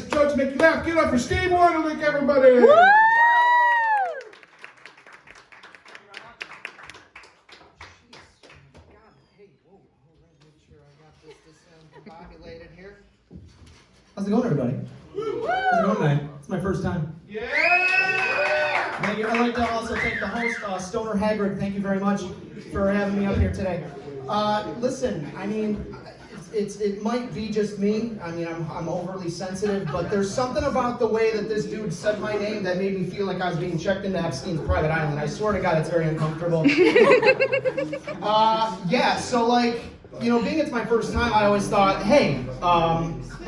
Judge make you laugh. Get up for Steve Wonderlick, everybody. Woo! How's it going, everybody? How's it going tonight? It's my first time. Yeah! Thank you. I'd like to also thank the host, Stoner Hagrid. Thank you very much for having me up here today. Listen, I mean, it might be just me. I mean, I'm overly sensitive, but there's something about the way that this dude said my name that made me feel like I was being checked into Epstein's private island. I swear to God, it's very uncomfortable. Yeah, so like, you know, being it's my first time, I always thought, hey,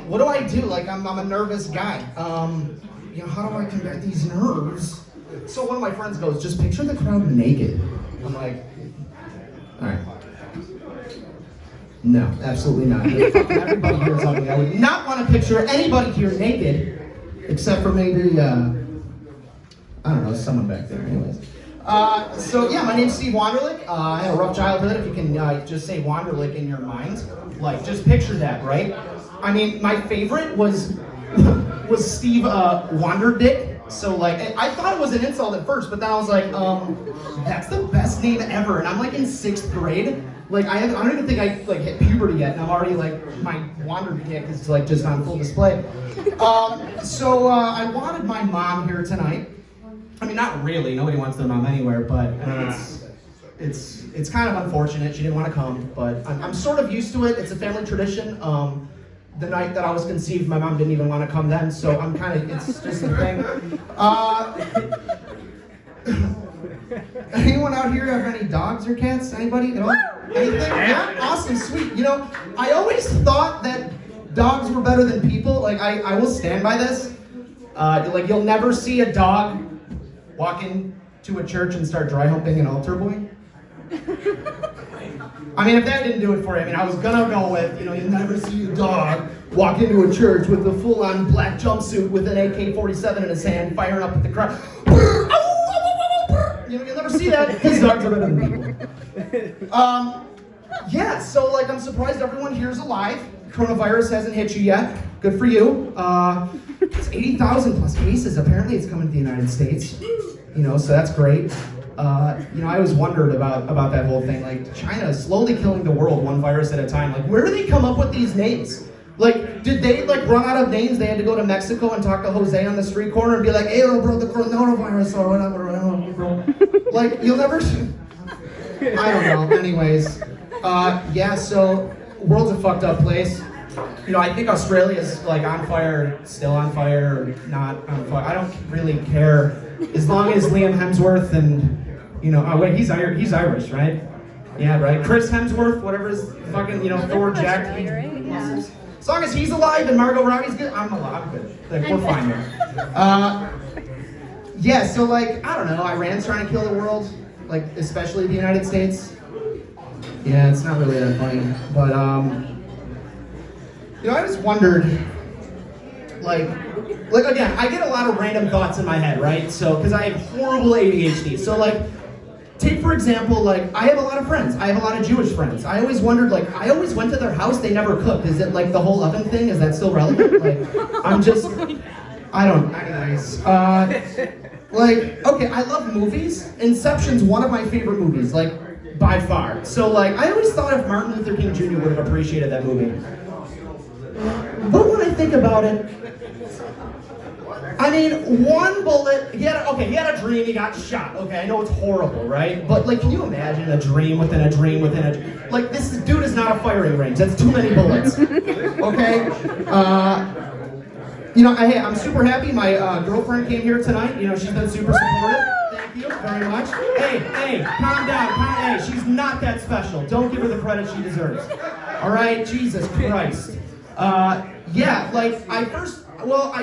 what do I do? Like, I'm a nervous guy. You know, how do I combat these nerves? So one of my friends goes, just picture the crowd naked. I'm like, all right. No, absolutely not. Everybody here is ugly. I would not want to picture anybody here naked, except for maybe, I don't know, someone back there. Anyways. So yeah, my name's Steve Wonderlick. I had a rough childhood. If you can just say Wonderlick in your mind, like just picture that, right? I mean, my favorite was Steve Wonderdick. So like, I thought it was an insult at first, but then I was like, that's the best name ever. And I'm like in 6th grade. Like I don't even think I like hit puberty yet, and I'm already like my Wonderdick is like just on full display. So I wanted my mom here tonight. I mean, not really. Nobody wants their mom anywhere, but I mean, it's kind of unfortunate. She didn't want to come, but I'm sort of used to it. It's a family tradition. The night that I was conceived, my mom didn't even want to come then, so I'm kind of, it's just a thing. Anyone out here have any dogs or cats? Anybody at all? Anything? Yeah? Awesome, sweet. You know, I always thought that dogs were better than people. Like, I will stand by this. Like, you'll never see a dog walk into a church and start dry humping an altar boy. I mean, if that didn't do it for you, I mean, I was gonna go with, you know, you'll never see a dog walk into a church with a full-on black jumpsuit with an AK-47 in his hand, firing up at the crowd. You know, you'll never see that because dogs are better than people. Yeah, so like, I'm surprised everyone here is alive. Coronavirus hasn't hit you yet. Good for you. It's 80,000 plus cases. Apparently, it's coming to the United States. You know, so that's great. You know, I always wondered about that whole thing. Like, China is slowly killing the world one virus at a time. Like, where do they come up with these names? Like, did they, like, run out of names? They had to go to Mexico and talk to Jose on the street corner and be like, hey, bro, the coronavirus or whatever. I don't know, bro. Like, you'll never... I don't know. Anyways. Yeah, so, world's a fucked up place. You know, I think Australia's, like, on fire, still on fire, or not on fire. I don't really care. As long as Liam Hemsworth and... You know, oh wait, he's Irish, right? Yeah, right. Chris Hemsworth, whatever his fucking, you know, Thor Jack. Yeah. As long as he's alive and Margot Robbie's good, I'm alive. I'm good. Like, we're fine there. Yeah, so like, I don't know, Iran's trying to kill the world, like, especially the United States. Yeah, it's not really that funny. But, you know, I just wondered, like again, I get a lot of random thoughts in my head, right? So, because I have horrible ADHD. So, like, take for example, like, I have a lot of friends. I have a lot of Jewish friends. I always wondered, like, I always went to their house, they never cooked. Is it like the whole oven thing? Is that still relevant? Like, I'm just, I don't, anyways. Like, okay, I love movies. Inception's one of my favorite movies, like, by far. So, like, I always thought if Martin Luther King Jr. would have appreciated that movie. But when I think about it, I mean, one bullet, he had a dream, he got shot. Okay, I know it's horrible, right? But, like, can you imagine a dream within a dream within a... Like, this dude is not a firing range. That's too many bullets. Okay? You know, I'm super happy. My girlfriend came here tonight. You know, she's been super supportive. Thank you very much. Hey, calm down. Hey, she's not that special. Don't give her the credit she deserves. All right? Jesus Christ. Yeah, like, I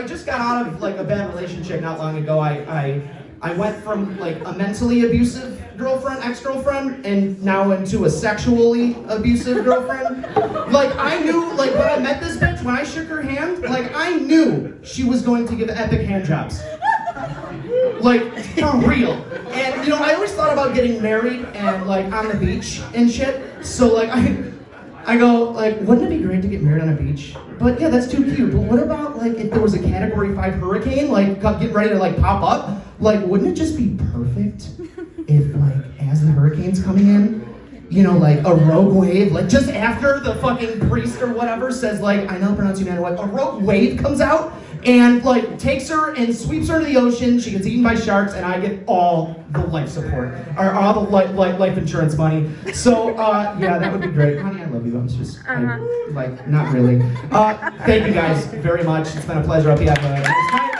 just got out of, like, a bad relationship not long ago. I went from, like, a mentally abusive ex-girlfriend, and now into a sexually abusive girlfriend. Like, I knew, like, when I met this bitch, when I shook her hand, like, I knew she was going to give epic handjobs. Like, for real. And, you know, I always thought about getting married and, like, on the beach and shit. So, like, I go, like, wouldn't it be great to get married on a beach? But yeah, that's too cute. But what about, like, if there was a Category 5 hurricane, like, getting ready to, like, pop up? Like, wouldn't it just be perfect if, like, as the hurricane's coming in, you know, like, a rogue wave, like, just after the fucking priest or whatever says, like, I know how to pronounce you, man, what, a rogue wave comes out and, like, takes her and sweeps her into the ocean, she gets eaten by sharks, and I get all the life support, or all the life insurance money. So, yeah, that would be great. Honey, I love you. I'm just, like, not really. Thank you guys very much. It's been a pleasure. I hope you have a nice time.